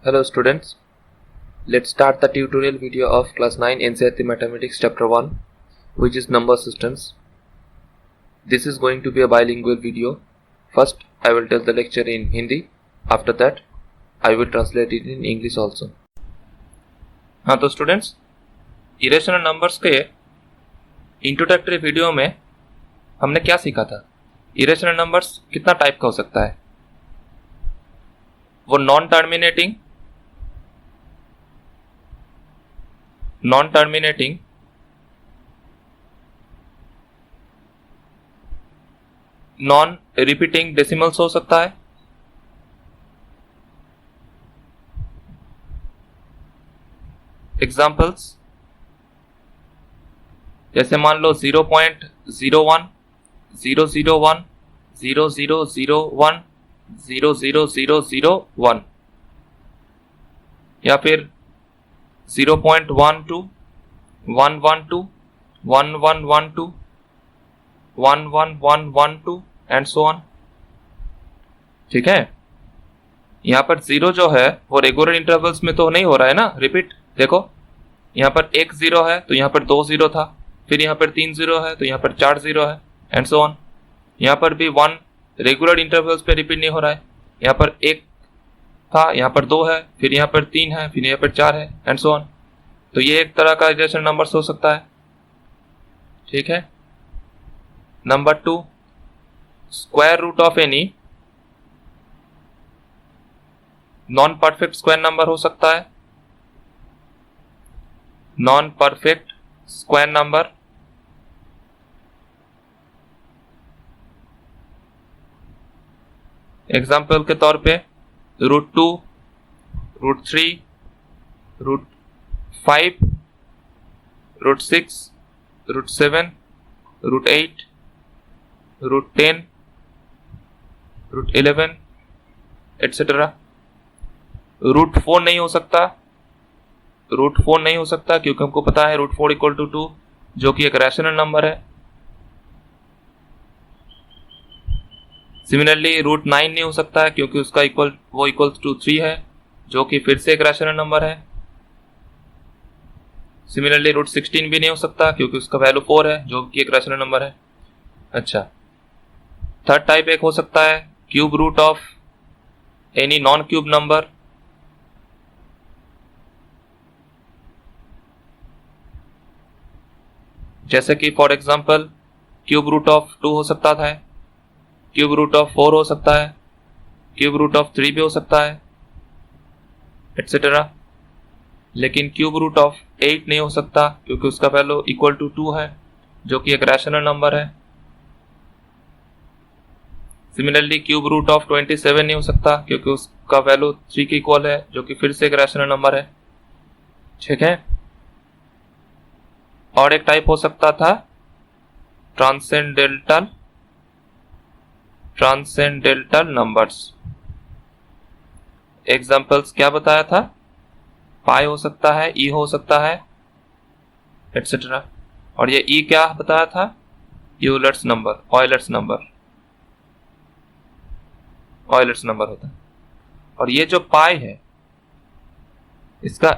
Hello students, let's start the tutorial video of class 9 NCERT Mathematics chapter 1, which is number systems. This is going to be a bilingual video. First I will tell the lecture in Hindi, after that I will translate it in English also. हाँ तो students, irrational numbers के introductory video में हमने क्या सीखा था? Irrational numbers कितना type का हो सकता है? वो non terminating, non repeating decimals हो सकता है, एग्जाम्पल्स जैसे मान लो 0.01, 001, 0001, 0001 या फिर 0.12, 112, 1112, 11112 एंड सो ऑन. ठीक है, यहाँ पर जीरो जो है वो रेगुलर इंटरवल्स में तो नहीं हो रहा है ना रिपीट. देखो यहाँ पर एक जीरो है तो यहाँ पर दो जीरो था, फिर यहाँ पर तीन जीरो है तो यहाँ पर चार जीरो है एंड सो ऑन. यहाँ पर भी वन रेगुलर इंटरवल्स पे रिपीट नहीं हो रहा है. यहाँ पर एक था, यहाँ पर दो है, फिर यहाँ पर तीन है, फिर यहाँ पर चार है एंड सो ऑन. तो ये एक तरह का इरेशनल नंबर्स हो सकता है. ठीक है. Number 2, square root of any non perfect square number हो सकता है. Non perfect square number example के तौर पे √2, √3, √5, √6, √7, √8, √10, √11 एटसेट्रा. √4 नहीं हो सकता. √4 नहीं हो सकता क्योंकि हमको पता है √4 = 2 जो कि एक रैशनल नंबर है. सिमिलरली √9 नहीं हो सकता है क्योंकि उसका इक्वल्स टू 3 है जो कि फिर से एक रैशनल नंबर है. सिमिलरली √16 भी नहीं हो सकता क्योंकि उसका वैल्यू 4 है जो कि एक रैशनल नंबर है. अच्छा, थर्ड टाइप एक हो सकता है cube root of any non cube number. जैसे कि for example cube root of 2 हो सकता था, क्यूब रूट ऑफ 4 हो सकता है, क्यूब रूट ऑफ 3 भी हो सकता है एटसेट्रा. लेकिन क्यूब रूट ऑफ 8 नहीं हो सकता क्योंकि उसका वैल्यू इक्वल टू 2 है जो कि एक रैशनल नंबर है. सिमिलरली क्यूब रूट ऑफ 27 नहीं हो सकता क्योंकि उसका वैल्यू 3 के इक्वल है जो कि फिर से एक रैशनल नंबर है. ठीक है. और एक टाइप हो सकता था ट्रांसेंडेंटल नंबर्स. एग्जांपल्स क्या बताया था? पाई हो सकता है, ई हो सकता है एटसेट्रा. और ये ई क्या बताया था? यूलर्स नंबर, ऑयलर्स नंबर होता है. और ये जो पाई है इसका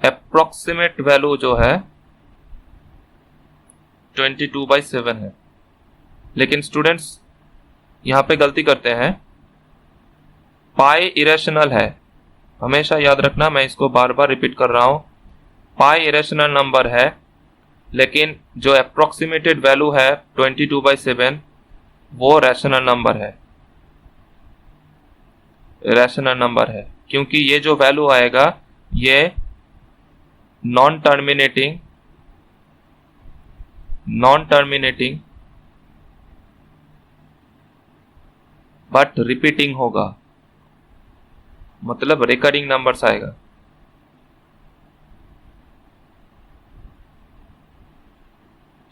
एप्रोक्सीमेट वैल्यू जो है 22/7 है. लेकिन स्टूडेंट्स यहां पे गलती करते हैं. पाई इरेशनल है, हमेशा याद रखना, मैं इसको बार बार रिपीट कर रहा हूं. पाई इरेशनल नंबर है लेकिन जो एप्रोक्सीमेटेड वैल्यू है 22/7 वो रैशनल नंबर है क्योंकि ये जो वैल्यू आएगा ये नॉन टर्मिनेटिंग बट रिपीटिंग होगा, मतलब रिकरिंग नंबर्स आएगा.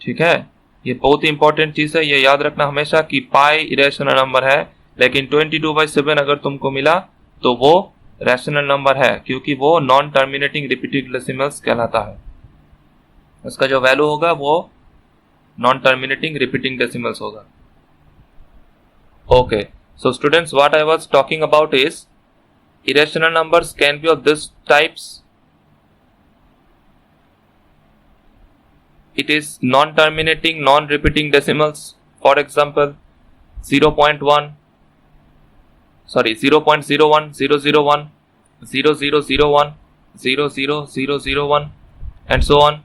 ठीक है, ये बहुत ही इंपॉर्टेंट चीज है, ये याद रखना हमेशा कि पाई इरेशनल नंबर है लेकिन 22/7 अगर तुमको मिला तो वो रैशनल नंबर है क्योंकि वो नॉन टर्मिनेटिंग रिपीटेड डेसिमल्स कहलाता है. उसका जो वैल्यू होगा वो नॉन टर्मिनेटिंग रिपीटिंग डेसिमल्स होगा. Okay, So students, what I was talking about is irrational numbers can be of this types. It is non-terminating, non-repeating decimals. For example, 0.1, sorry, 0.01, 001, 0001, 00001, and so on.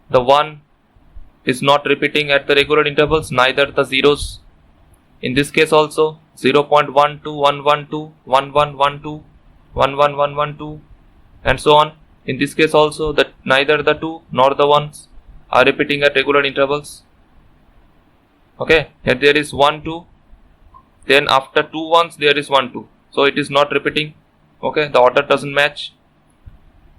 The 1 is not repeating at the regular intervals, neither the zeros. In this case also, 0.12112, 1112, 11112, and so on. In this case also, that neither the 2 nor the 1s are repeating at regular intervals. Okay, here there is 1 2, then after 2 1s there is 1 2, so it is not repeating. Okay, the order doesn't match.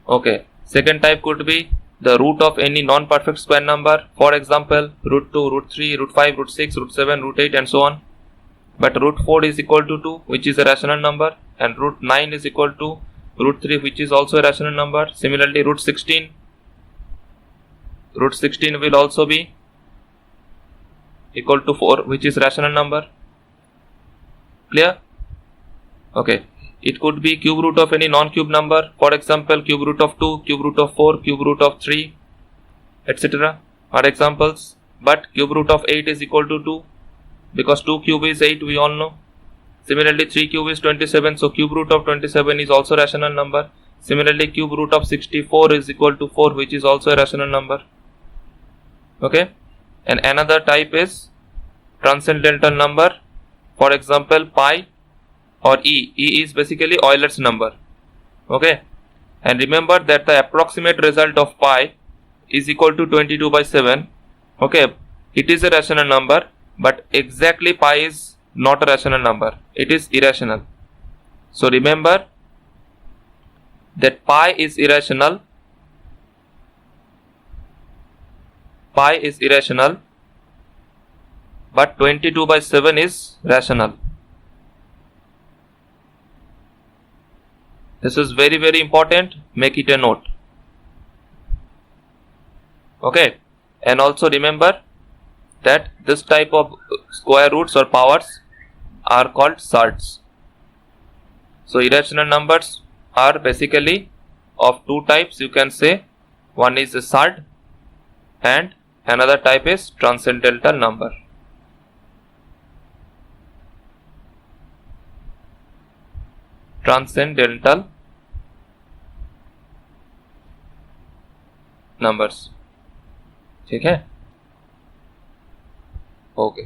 Okay, second type could be the root of any non-perfect square number. For example, root 2, root 3, root 5, root 6, root 7, root 8, and so on. But root 4 is equal to 2, which is a rational number, and root 9 is equal to root 3, which is also a rational number. Similarly, root 16 will also be equal to 4, which is rational number. Clear? Okay. It could be cube root of any non-cube number. For example, cube root of 2, cube root of 4, cube root of 3, etc. are examples. But cube root of 8 is equal to 2, because 2 cube is 8, we all know. Similarly, 3 cube is 27, so cube root of 27 is also rational number. Similarly, cube root of 64 is equal to 4, which is also a rational number. Okay. And another type is transcendental number. For example, pi or e. E is basically Euler's number. Okay. And remember that the approximate result of pi is equal to 22/7. Okay. It is a rational number, but exactly pi is not a rational number. It is irrational. So remember that pi is irrational. Pi is irrational, but 22/7 is rational. This is very, very important. Make it a note. Okay. And also remember that this type of square roots or powers are called surds. So irrational numbers are basically of two types, you can say. One is a surd and another type is transcendental number. Transcendental numbers. ठीक है? Okay.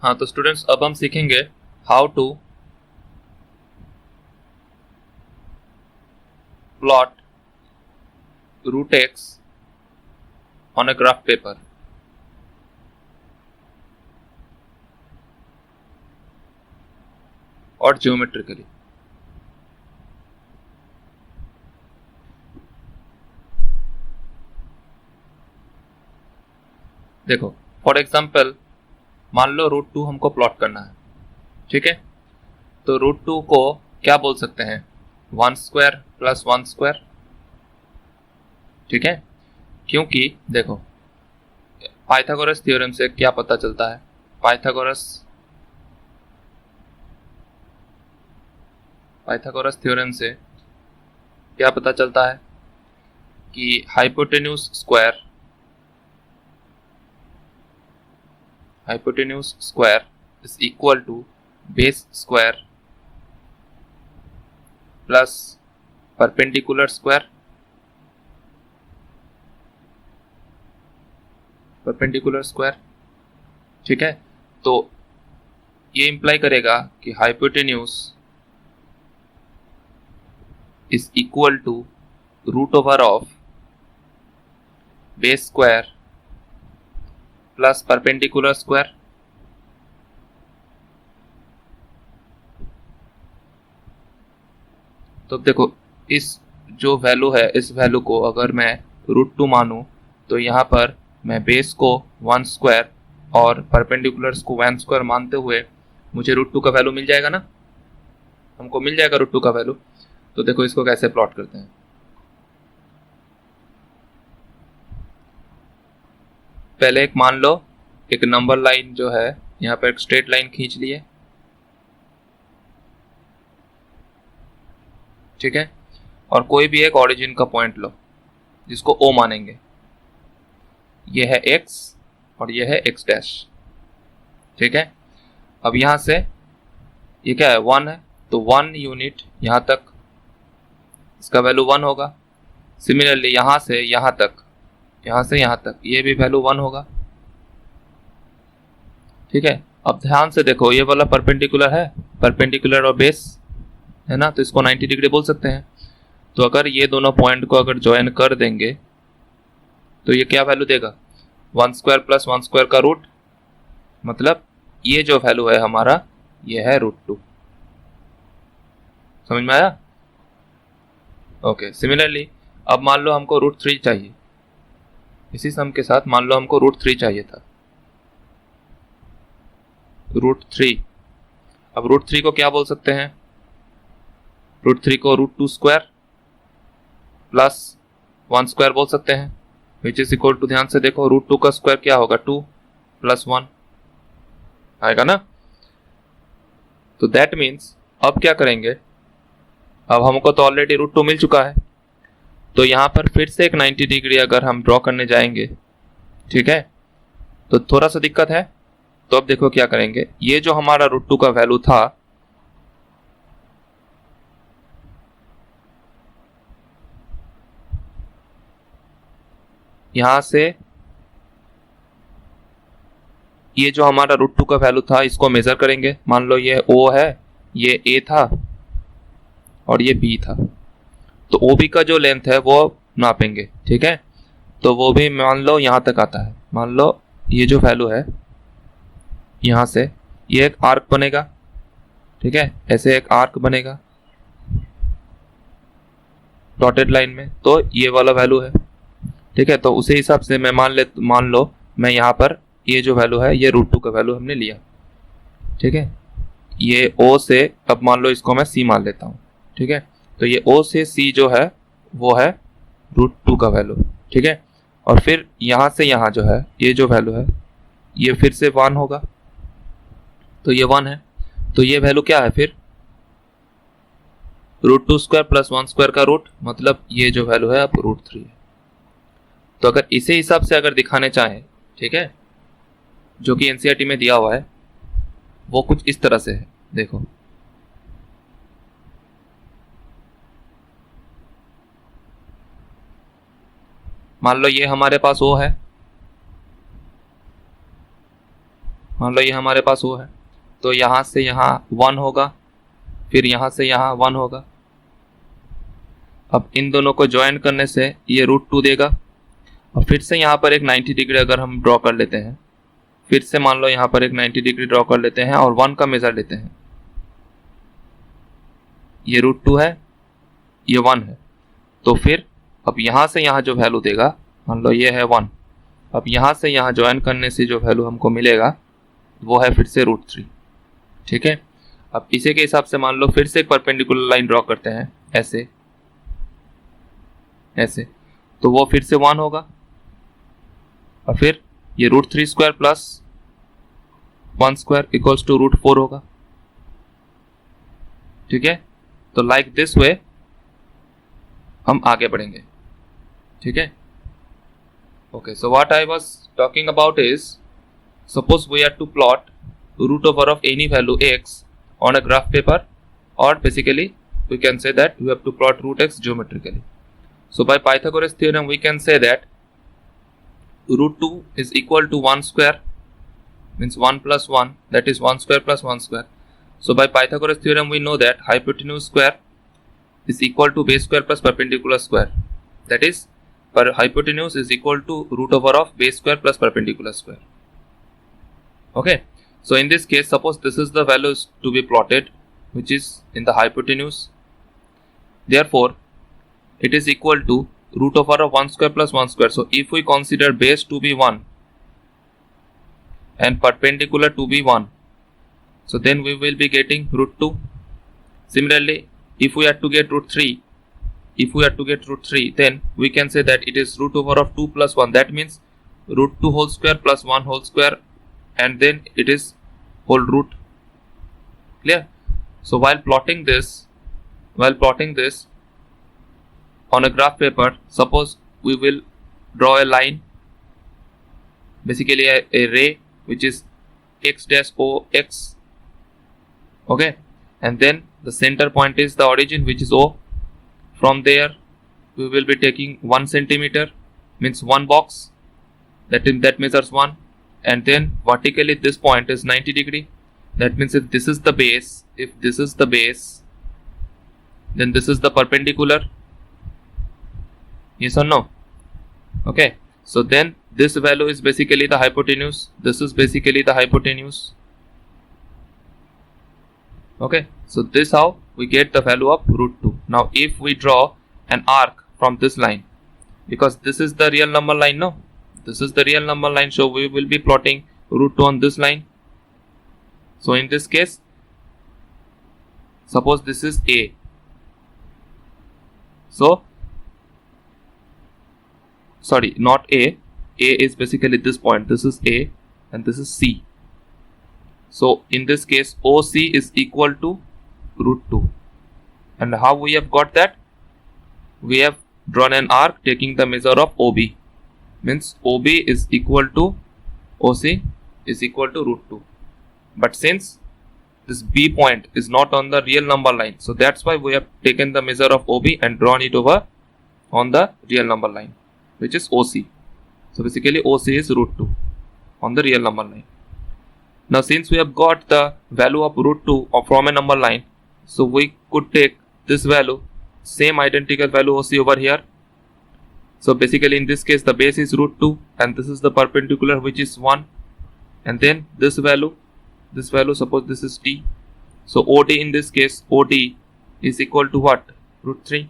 हाँ, तो students अब हम सीखेंगे how to plot root x on a graph paper. और geometrically. देखो, for example मान लो रूट 2 हमको प्लॉट करना है. ठीक है, तो रूट 2 को क्या बोल सकते हैं? 1 स्क्वायर प्लस 1 स्क्वायर. ठीक है, क्योंकि देखो पाइथागोरस थ्योरम से क्या पता चलता है? पाइथागोरस थ्योरम से क्या पता चलता है कि hypotenuse square is equal to base square plus perpendicular square. ठीक है, तो ये इंप्लाई करेगा कि hypotenuse is equal to root over of base square plus perpendicular square. तो देखो, इस जो वैल्यू है, इस वैल्यू को अगर मैं रूट 2 मानूं तो यहाँ पर मैं बेस को 1 स्क्वायर और परपेंडिकुलर्स को 1 स्क्वायर मानते हुए मुझे रूट 2 का वैल्यू मिल जाएगा ना. हमको मिल जाएगा रूट 2 का वैल्यू. तो देखो इसको कैसे प्लॉट करते हैं. पहले एक मान लो एक नंबर लाइन जो है यहाँ पर एक स्ट्रेट लाइन खींच लिए, ठीक है, और कोई भी एक ओरिजिन का पॉइंट लो जिसको O मानेंगे। ये है x और ये है x डैश, ठीक है। अब यहाँ से ये क्या है, 1 है, तो 1 यूनिट यहाँ तक इसका वैल्यू 1 होगा। सिमिलरली यहाँ से यहाँ तक, यहाँ से यहाँ तक ये भी वैल्यू 1 होगा, ठीक है। अब ध्यान से देखो, ये वाला परपेंडिकुलर है, परपेंडिकुलर और बेस है ना, तो इसको 90 डिग्री बोल सकते हैं। तो अगर ये दोनों पॉइंट को अगर ज्वाइन कर देंगे तो ये क्या वैल्यू देगा, 1 स्क्वायर प्लस 1 स्क्वायर का रूट, मतलब ये जो वैल्यू है हमारा ये है √2। समझ में आया? ओके। सिमिलरली अब मान लो हमको √3 चाहिए, इसी सम के साथ मान लो हमको √3 चाहिए था, √3। अब √3 को क्या बोल सकते हैं, √3 को √2 स्क्वायर प्लस 1 स्क्वायर बोल सकते हैं, विच इज इक्वल टू, ध्यान से देखो, √2 का स्क्वायर क्या होगा, 2 प्लस 1 आएगा ना। तो दैट मीन्स अब क्या करेंगे, अब हमको तो ऑलरेडी √2 मिल चुका है, तो यहाँ पर फिर से एक 90 डिग्री अगर हम ड्रॉ करने जाएंगे, ठीक है, तो थोड़ा सा दिक्कत है। तो अब देखो क्या करेंगे, ये जो हमारा √2 का वैल्यू था, यहां से ये जो हमारा √2 का वैल्यू था इसको मेजर करेंगे। मान लो ये O है, ये A था और ये B था, तो OB का जो लेंथ है वो नापेंगे, ठीक है। तो वो भी मान लो यहां तक आता है, मान लो ये जो वैल्यू है यहां से ये एक आर्क बनेगा, ठीक है, ऐसे एक आर्क बनेगा डॉटेड लाइन में, तो ये वाला वैल्यू है, ठीक है। तो उसी हिसाब से मैं मान लो मैं यहाँ पर ये जो वैल्यू है ये √2 का वैल्यू हमने लिया, ठीक है। ये O से, अब मान लो इसको मैं C मान लेता हूँ, ठीक है। तो ये O से C जो है वो है √2 का वैल्यू, ठीक है। और फिर यहाँ से यहाँ जो है ये जो वैल्यू है ये फिर से 1 होगा, तो ये 1 है, तो ये वैल्यू क्या है फिर, √2 स्क्वायर प्लस 1 स्क्वायर का रूट, मतलब ये जो वैल्यू है अब √3 है। तो अगर इसी हिसाब से अगर दिखाने चाहें, ठीक है, जो कि एनसीईआरटी में दिया हुआ है, वो कुछ इस तरह से है, देखो मान लो ये हमारे पास O है, मान लो ये हमारे पास O है, तो यहां से यहां 1 होगा, फिर यहां से यहां 1 होगा। अब इन दोनों को ज्वाइन करने से ये √2 देगा, और फिर से यहाँ पर एक 90 डिग्री अगर हम ड्रॉ कर लेते हैं, फिर से मान लो यहाँ पर एक 90 डिग्री ड्रॉ कर लेते हैं और 1 का मेजर लेते हैं, ये √2 है, ये 1 है, तो फिर अब यहाँ से यहाँ जो वैल्यू देगा, मान लो ये है 1, अब यहाँ से यहाँ ज्वाइन करने से जो वैल्यू हमको मिलेगा वो है फिर से √3, ठीक है। अब इसी के हिसाब से मान लो फिर से एक परपेंडिकुलर लाइन ड्रॉ करते हैं, ऐसे ऐसे, तो वो फिर से 1 होगा, और फिर ये √3 square plus 1 square equals to √4 होगा, ठीक है। तो लाइक दिस वे हम आगे बढ़ेंगे, ठीक है। Okay, so what I was talking about is, suppose we have to plot root over of any value x on a graph paper, or basically we can say that we have to plot root x geometrically. So by Pythagoras theorem we can say that √2 is equal to 1 square, means 1 plus 1, that is 1 square plus 1 square. So by Pythagoras theorem we know that hypotenuse square is equal to base square plus perpendicular square, that is per hypotenuse is equal to root over of base square plus perpendicular square. Okay, so in this case suppose this is the values to be plotted which is in the hypotenuse, therefore it is equal to root over of 1 square plus 1 square. So if we consider base to be 1 and perpendicular to be 1, so then we will be getting √2. Similarly, if we have to get √3, then we can say that it is root over of 2 plus 1, that means √2 whole square plus 1 whole square, and then it is whole root. Clear? So while plotting this on a graph paper, suppose we will draw a line, basically a ray which is x dash o x, okay, and then the center point is the origin which is O. From there we will be taking 1 centimeter, means one box that measures 1, and then vertically this point is 90 degree. That means if this is the base, then this is the perpendicular. Yes or no? Okay, so then this value is basically the hypotenuse. This is basically the hypotenuse. Okay, so this how we get the value of root 2. Now if we draw an arc from this line, because this is the real number line, no? This is the real number line, so we will be plotting root 2 on this line. So in this case, suppose this is A. So, sorry, not A. A is basically this point. This is A and this is C. So in this case, OC is equal to root 2. And how we have got that? We have drawn an arc taking the measure of OB. Means OB is equal to OC is equal to root 2. But since this B point is not on the real number line, so that's why we have taken the measure of OB and drawn it over on the real number line, which is OC. So basically OC is root 2 on the real number line. Now since we have got the value of root 2 from a number line, so we could take this value, same identical value OC over here. So basically in this case the base is root 2 and this is the perpendicular which is 1, and then this value suppose this is T. So OD in this case, OD is equal to what? Root 3.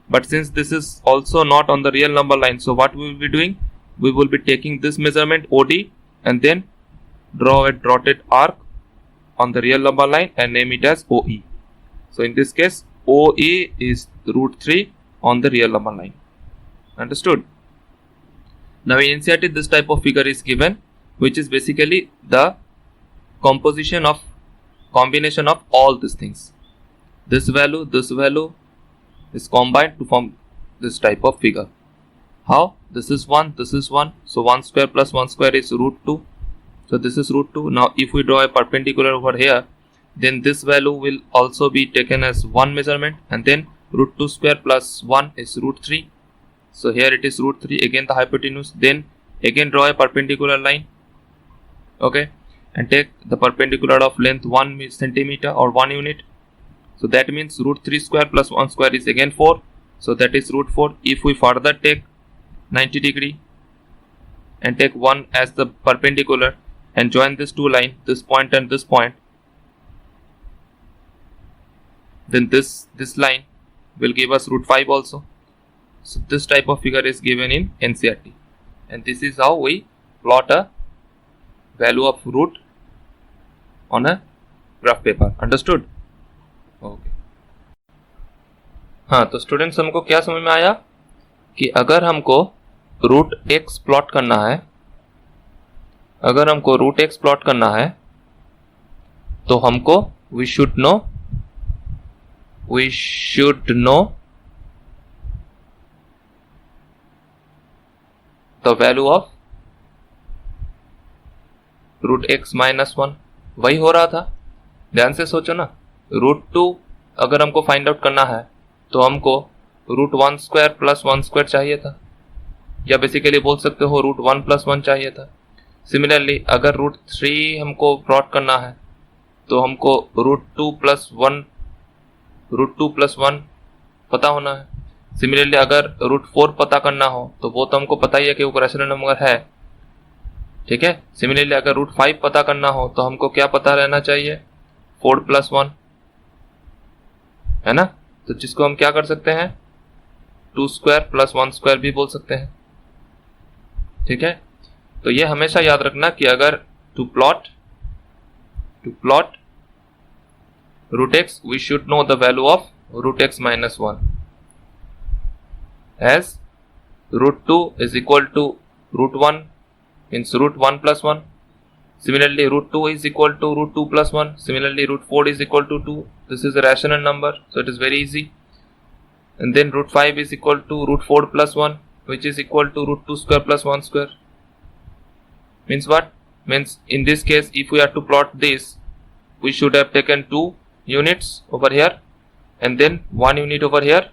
But since this is also not on the real number line, so what we will be doing? We will be taking this measurement OD and then draw a dotted arc on the real number line and name it as OE. So in this case, OE is root 3 on the real number line. Understood? Now in NCERT this type of figure is given, which is basically the combination of all these things. This value is combined to form this type of figure. How? This is 1, this is 1. So 1 square plus 1 square is root 2. So this is root 2. Now if we draw a perpendicular over here, then this value will also be taken as 1 measurement, and then root 2 square plus 1 is root 3. So here it is root 3, again the hypotenuse. Then again draw a perpendicular line, okay, and take the perpendicular of length 1 centimeter or 1 unit. So that means root 3 square plus 1 square is again 4. So that is root 4. If we further take 90 degree and take 1 as the perpendicular and join these two lines, this point and this point, then this line will give us root 5 also. So this type of figure is given in NCERT, and this is how we plot a value of root on a graph paper. Understood? Okay. हाँ, तो students हमको क्या समझ में आया कि अगर हमको रूट एक्स प्लॉट करना है, तो हमको we should know the value of root x minus 1. वही हो रहा था, ध्यान से सोचो ना. रूट 2 अगर हमको फाइंड आउट करना है तो हमको रूट 1 स्क्वायर प्लस 1 स्क्वायर चाहिए था, या बेसिकली बोल सकते हो रूट 1 प्लस 1 चाहिए था. सिमिलरली अगर रूट 3 हमको प्लॉट करना है तो हमको रूट 2 प्लस 1 पता होना है. सिमिलरली अगर रूट 4 पता करना हो तो वो तो हमको पता ही है कि वो रैशनल नंबर है, ठीक है. सिमिलरली अगर रूट 5 पता करना हो तो हमको क्या पता रहना चाहिए? 4 प्लस 1, है ना. तो जिसको हम क्या कर सकते हैं, 2 स्क्वायर प्लस 1 स्क्वायर भी बोल सकते हैं, ठीक है. तो ये हमेशा याद रखना कि अगर to plot root x, we should know the value of root x minus 1 as root 2 is equal to root 1 means root 1 plus 1, Similarly, root 2 is equal to root 2 plus 1. Similarly, root 4 is equal to 2. This is a rational number, so it is very easy. And then root 5 is equal to root 4 plus 1, which is equal to root 2 square plus 1 square. Means what? Means in this case, if we are to plot this, we should have taken 2 units over here and then 1 unit over here.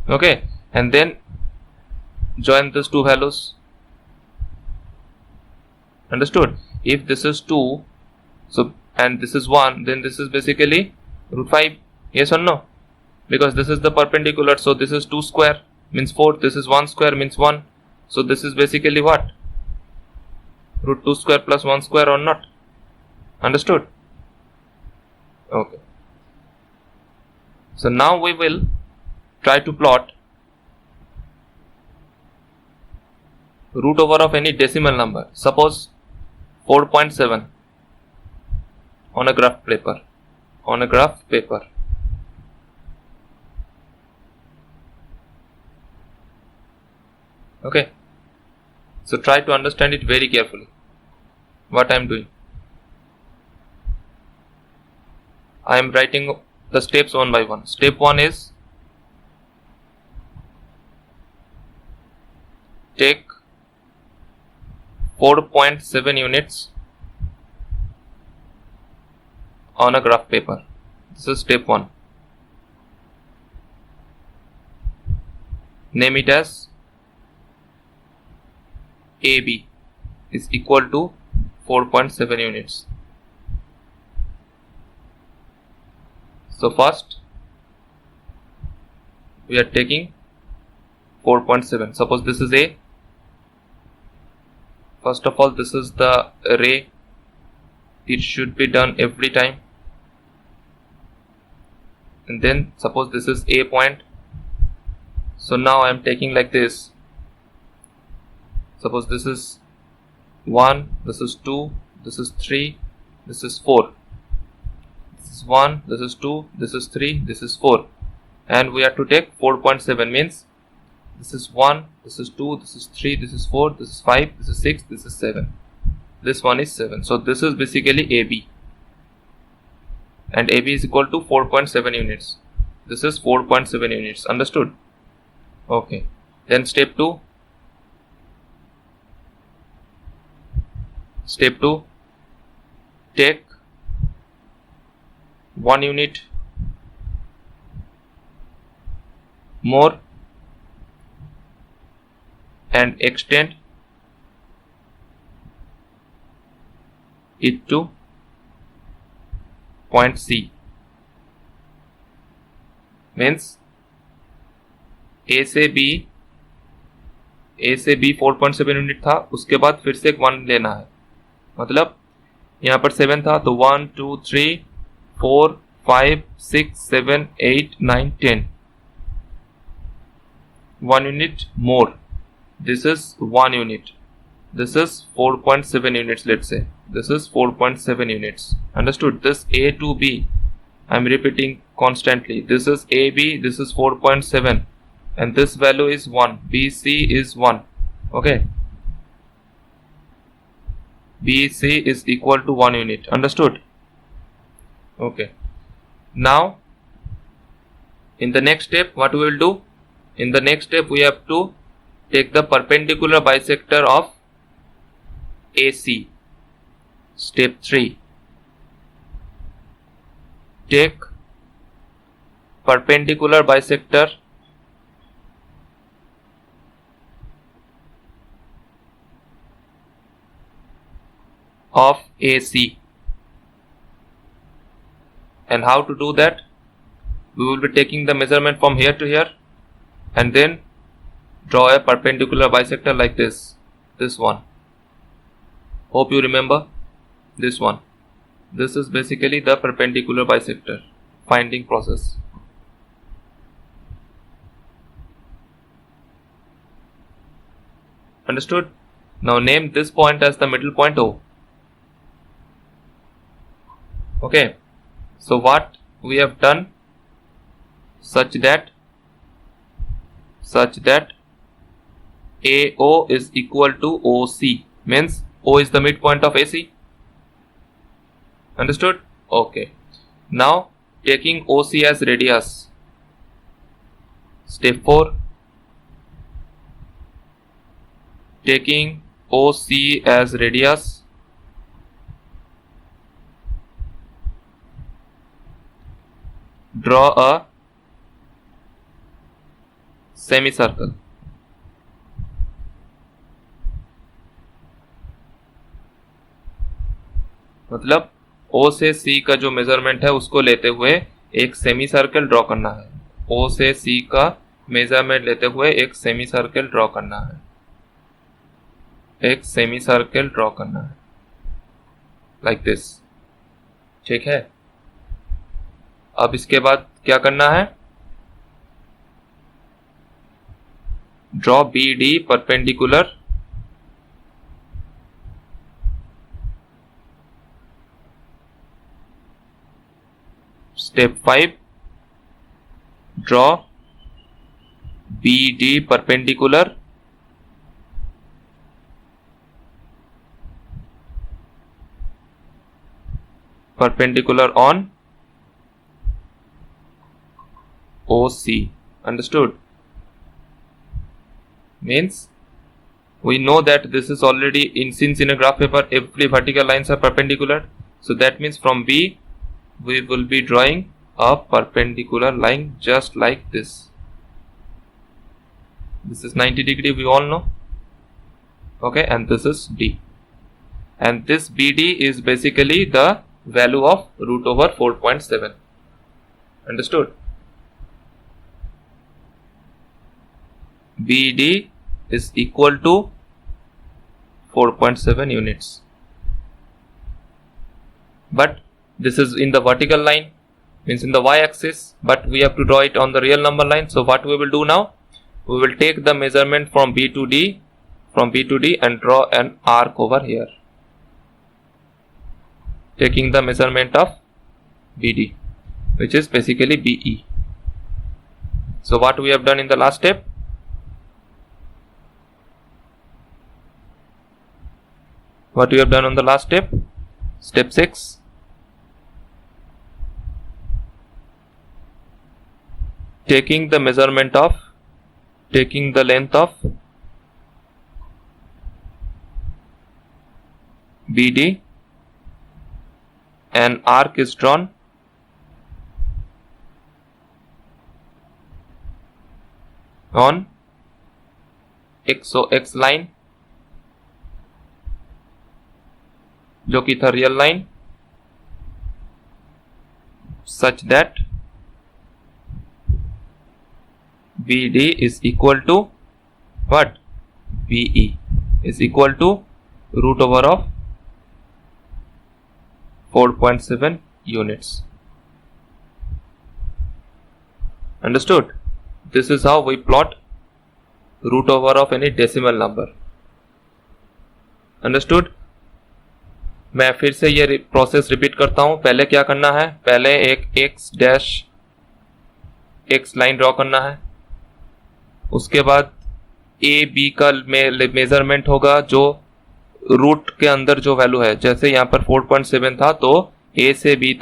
Okay, and then join these two values. Understood? If this is 2, so and this is 1, then this is basically root 5. Yes or no? Because this is the perpendicular, so this is 2 square means 4. This is 1 square means 1. So this is basically what? Root 2 square plus 1 square or not? Understood? Okay. So now we will try to plot root over of any decimal number. Suppose 4.7 on a graph paper. Okay. So try to understand it very carefully. What I am doing. I am writing the steps one by one. Step 1 is take 4.7 units on a graph paper. This is step 1. Name it as AB is equal to 4.7 units. So first we are taking 4.7. Suppose this is A. First of all, this is the array. It should be done every time. And then suppose this is A point. So now I am taking like this. Suppose this is 1, this is 2, this is 3, this is 4. This is 1, this is 2, this is 3, this is 4. And we have to take 4.7 means this is 1, this is 2, this is 3, this is 4, this is 5, this is 6, this is 7. This one is 7. So this is basically AB. And AB is equal to 4.7 units. This is 4.7 units. Understood? Okay. Then step 2. Step 2. Take 1 unit more and extend it to point C. Means A से B 4.7 unit था, उसके बाद फिर से एक 1 लेना है. मतलब यहाँ पर 7 था तो 1 2 3 4 5 6 7 8 9 10. 1 unit more. This is 1 unit. This is 4.7 units, let's say. This is 4.7 units. Understood? This A to B, I am repeating constantly. This is AB, this is 4.7. And this value is 1. BC is 1. Okay. BC is equal to 1 unit. Understood? Okay. Now, in the next step, what we will do? In the next step, we have to take the perpendicular bisector of AC. Step 3. Take perpendicular bisector of AC. And how to do that? We will be taking the measurement from here to here and then draw a perpendicular bisector like this. This one. Hope you remember this one. This is basically the perpendicular bisector finding process. Understood? Now name this point as the middle point O. Okay. So what we have done such that AO is equal to OC, means O is the midpoint of AC. Understood? Okay. Now taking OC as radius. Step 4. Taking OC as radius. Draw a semicircle. मतलब O से C का जो measurement है उसको लेते हुए एक semi circle draw करना है. O से C का मेजरमेंट लेते हुए एक सेमी सर्कल ड्रॉ करना है. एक सेमी सर्कल ड्रॉ करना है लाइक दिस. ठीक है. अब इसके बाद क्या करना है? Draw BD perpendicular Step 5. Draw BD perpendicular on OC. Understood? Means we know that this is already since in a graph paper every vertical lines are perpendicular. So that means from B we will be drawing a perpendicular line just like this. This is 90 degree, we all know. Okay, and this is D. And this BD is basically the value of root over 4.7. Understood? BD is equal to 4.7 units. But this is in the vertical line, means in the y-axis, but we have to draw it on the real number line. So what we will do now? We will take the measurement from B to D, and draw an arc over here. Taking the measurement of BD, which is basically BE. So what we have done in the last step? What we have done on the last step? Step 6. Taking the length of BD, an arc is drawn on XOX line, जो कि था real line, such that BD is equal to what? BE is equal to root over of 4.7 units. Understood? This is how we plot root over of any decimal number. Understood? मैं फिर से ये process repeat करता हूं. पहले क्या करना है? पहले एक x लाइन ड्रॉ करना है. उसके बाद ए बी का मेजरमेंट होगा जो रूट के अंदर जो वैल्यू है. जैसे यहाँ पर 4.7 था तो ए से बी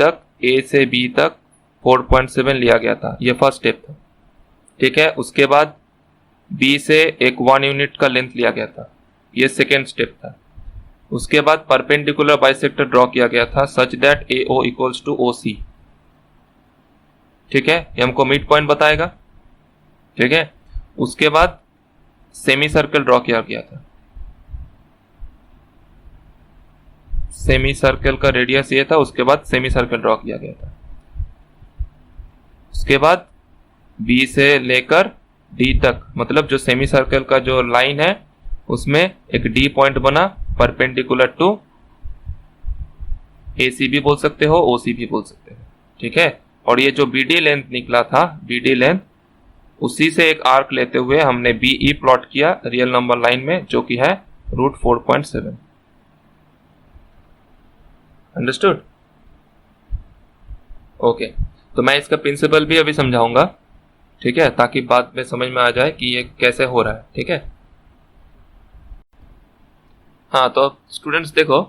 तक 4.7 लिया गया था. ये फर्स्ट स्टेप था. ठीक है. उसके बाद बी से एक 1 यूनिट का लेंथ लिया गया था. ये सेकेंड स्टेप था. उसके बाद परपेंडिकुलर बाइसेक्टर ड्रॉ किया गया था such that AO equals to OC. ठीक है. ये हमको मिड पॉइंट बताएगा. ठीक है. उसके बाद सेमी सर्कल ड्रॉ किया गया था. सेमी सर्कल का रेडियस ये था. उसके बाद सेमी सर्कल ड्रॉ किया गया था. उसके बाद बी से लेकर डी तक, मतलब जो सेमी सर्कल का जो लाइन है उसमें एक डी पॉइंट बना परपेंडिकुलर टू AC भी बोल सकते हो, OC भी बोल सकते हो. ठीक है. और ये जो BD लेंथ निकला था, BD लेंथ, उसी से एक आर्क लेते हुए हमने BE प्लॉट किया रियल नंबर लाइन में, जो कि है रूट 4.7. अंडरस्टूड? ओके. तो मैं इसका प्रिंसिपल भी अभी समझाऊंगा. ठीक है. ताकि बाद में समझ में आ जाए कि ये कैसे हो रहा है. ठीक है. हाँ, तो अब स्टूडेंट्स देखो,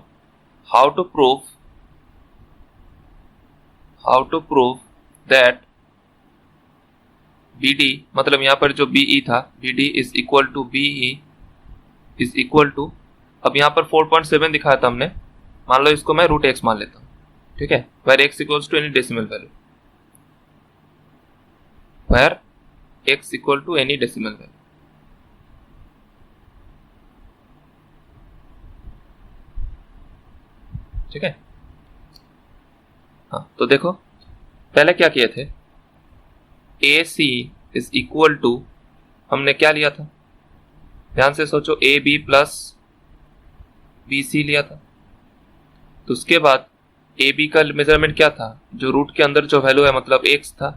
how to prove that BD, मतलब यहाँ पर जो BE था, BD is equal to BE is equal to, अब यहाँ पर 4.7 दिखाया था हमने, मान लो इसको मैं √x मान लेता हूँ, ठीक है, where x equals to any decimal value, where x equal to any decimal value, ठीक है। हाँ, तो देखो पहले क्या किए थे, AC इज इक्वल टू, हमने क्या लिया था, ध्यान से सोचो, AB प्लस BC लिया था। तो उसके बाद AB का मेजरमेंट क्या था, जो रूट के अंदर जो वैल्यू है मतलब x था,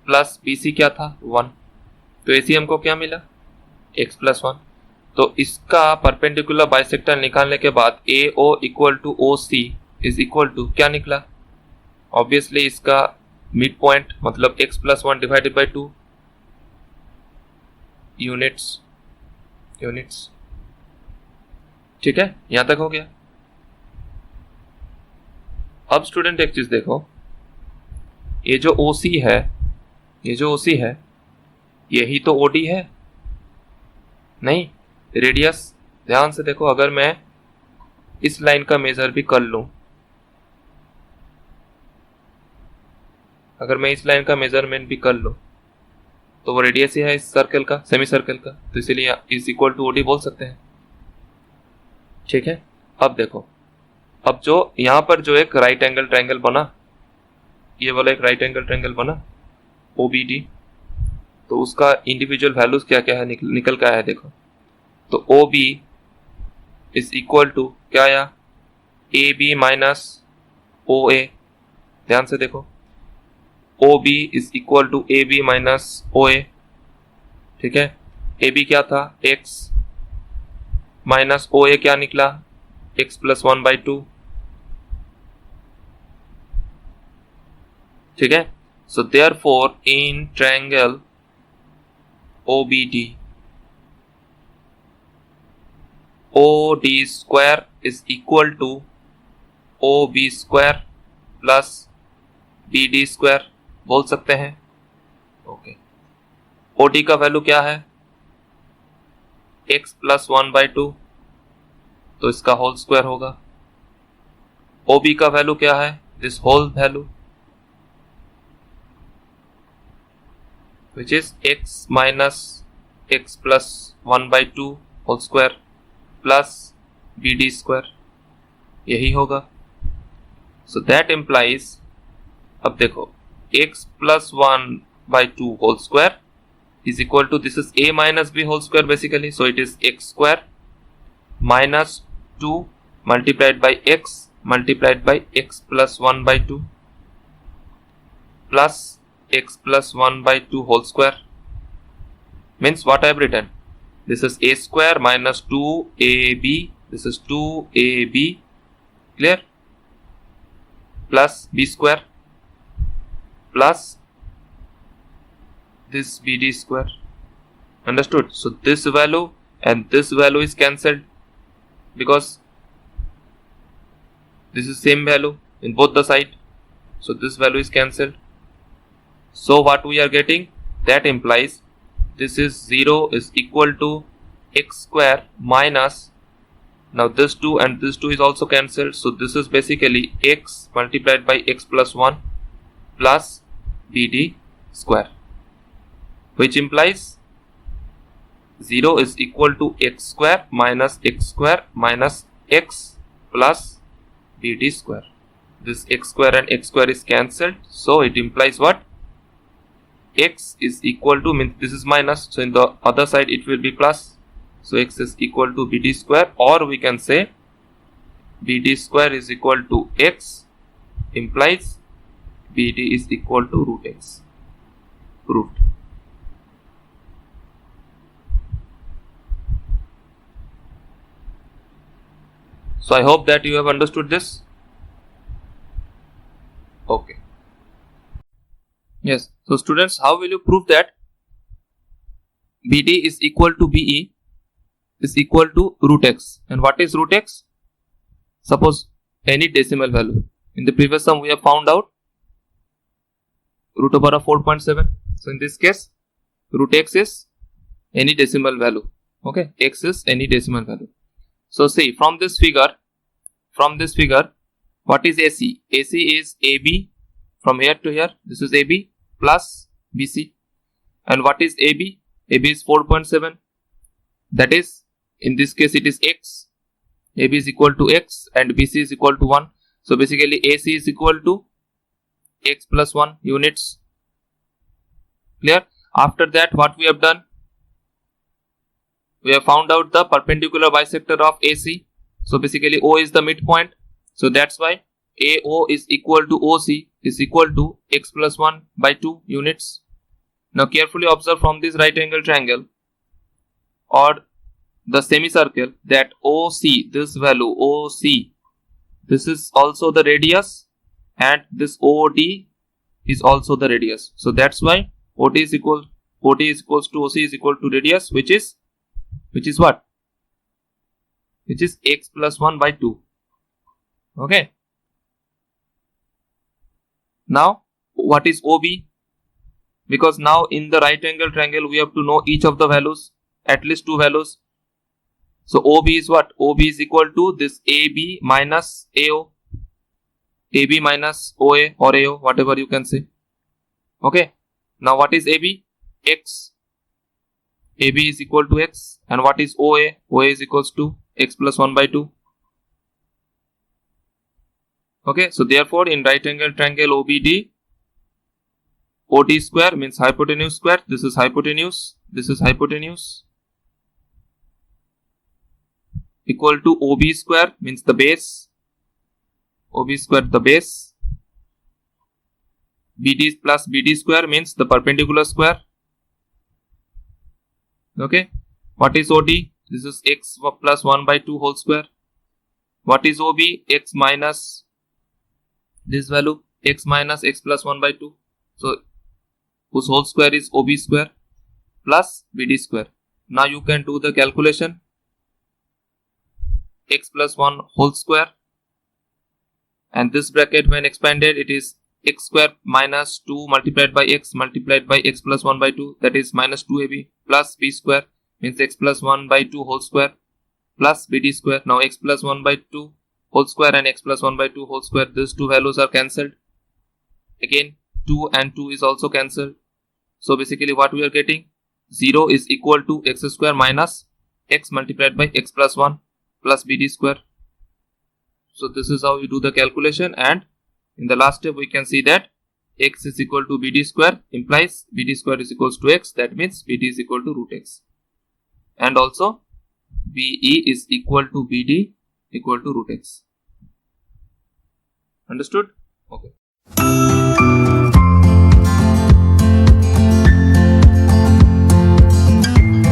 प्लस BC क्या था 1, तो AC हमको क्या मिला x प्लस 1। तो इसका परपेंडिकुलर बाइसेक्टर निकालने के बाद AO equal to OC is equal to क्या निकला, ऑब्वियसली इसका मिड पॉइंट मतलब x plus 1 divided by 2 units, ठीक है, यहां तक हो गया। अब स्टूडेंट एक चीज देखो, ये जो OC है, यही तो OD है, नहीं, रेडियस, ध्यान से देखो, अगर मैं इस लाइन का मेजर भी कर लूं, अगर मैं इस लाइन का मेजरमेंट भी कर लूं, तो वो रेडियस ही है इस सर्कल का, सेमी सर्कल का, तो इसीलिए इज इक्वल टू OD बोल सकते हैं, ठीक है। अब देखो, अब जो यहां पर जो एक राइट एंगल ट्रायंगल बना, ये वाला एक राइट एंगल ट्रायंगल बना OBD, तो उसका इंडिविजुअल वैल्यूज क्या क्या है निकल का है देखो, तो OB इज इक्वल टू क्या आया, AB माइनस OA, ध्यान से देखो, OB is equal to AB minus OA, ठीक है। AB क्या था x माइनस OA क्या निकला x प्लस 1 बाई 2, ठीक है। So therefore in triangle OBD, OD square is equal to OB square plus BD square बोल सकते हैं, ओके। OD का वैल्यू क्या है x प्लस 1 बाई 2, तो इसका होल स्क्वायर होगा। OB का वैल्यू क्या है, this whole value which is x minus x plus 1 by 2 whole square plus BD square, यही होगा। So that implies, अब देखो x plus 1 by 2 whole square is equal to, this is a minus b whole square basically, so it is x square minus 2 multiplied by x plus 1 by 2 plus x plus 1 by 2 whole square, means what I have written, this is a square minus 2ab, this is 2ab, clear, plus b square plus this BD square, understood? So this value and this value is cancelled because this is same value in both the side, so this value is cancelled. So what we are getting, that implies this is 0 is equal to x square minus, now this 2 and this 2 is also cancelled, so this is basically x multiplied by x plus 1 plus BD square, which implies 0 is equal to x square minus x plus BD square. This x square and x square is cancelled, so it implies what, x is equal to, means this is minus, so in the other side it will be plus, so x is equal to BD square, or we can say BD square is equal to x, implies BD is equal to root x, proved. So I hope that you have understood this, okay. Yes, so students, how will you prove that BD is equal to BE? is equal to root x. And what is root x? Suppose any decimal value. In the previous sum we have found out root over of 4.7. So in this case root x is any decimal value. Okay, x is any decimal value. So see, from this figure, what is AC? AC is AB from here to here. This is AB plus BC. And what is AB? AB is 4.7. That is, in this case it is x. AB is equal to x and BC is equal to 1. So basically AC is equal to x plus 1 units. Clear? After that, what we have done? We have found out the perpendicular bisector of AC. So basically O is the midpoint. So that's why AO is equal to OC is equal to x plus 1 by 2 units. Now carefully observe from this right angle triangle or the semicircle that OC, this value OC, this is also the radius and this OD is also the radius. So that's why OD is equals to OC is equal to radius, which is what? Which is x plus 1 by 2. Okay. Now what is OB? Because now in the right angle triangle we have to know each of the values, at least 2 values. So OB is what? OB is equal to this AB minus AO. AB minus OA or AO, whatever you can say. Okay. Now what is AB? X. AB is equal to x. And what is OA? OA is equals to x plus 1 by 2. Okay. So therefore in right angle triangle OBD, OD square means hypotenuse square. This is hypotenuse. This is hypotenuse. Equal to OB square means the base. OB square the base. BD plus BD square means the perpendicular square. Okay. What is OD? This is x plus 1 by 2 whole square. What is OB? X minus this value, x minus x plus 1 by 2. So whose whole square is OB square plus BD square. Now you can do the calculation. X plus 1 whole square, and this bracket when expanded it is x square minus 2 multiplied by x plus 1 by 2, that is minus 2ab plus b square means x plus 1 by 2 whole square plus bd square. Now x plus 1 by 2 whole square and x plus 1 by 2 whole square, these two values are cancelled. Again 2 and 2 is also cancelled. So basically what we are getting, 0 is equal to x square minus x multiplied by x plus 1 plus bd square. So this is how we do the calculation, and in the last step we can see that x is equal to bd square implies bd square is equals to x, that means bd is equal to root x, and also be is equal to bd equal to root x. Understood? Okay.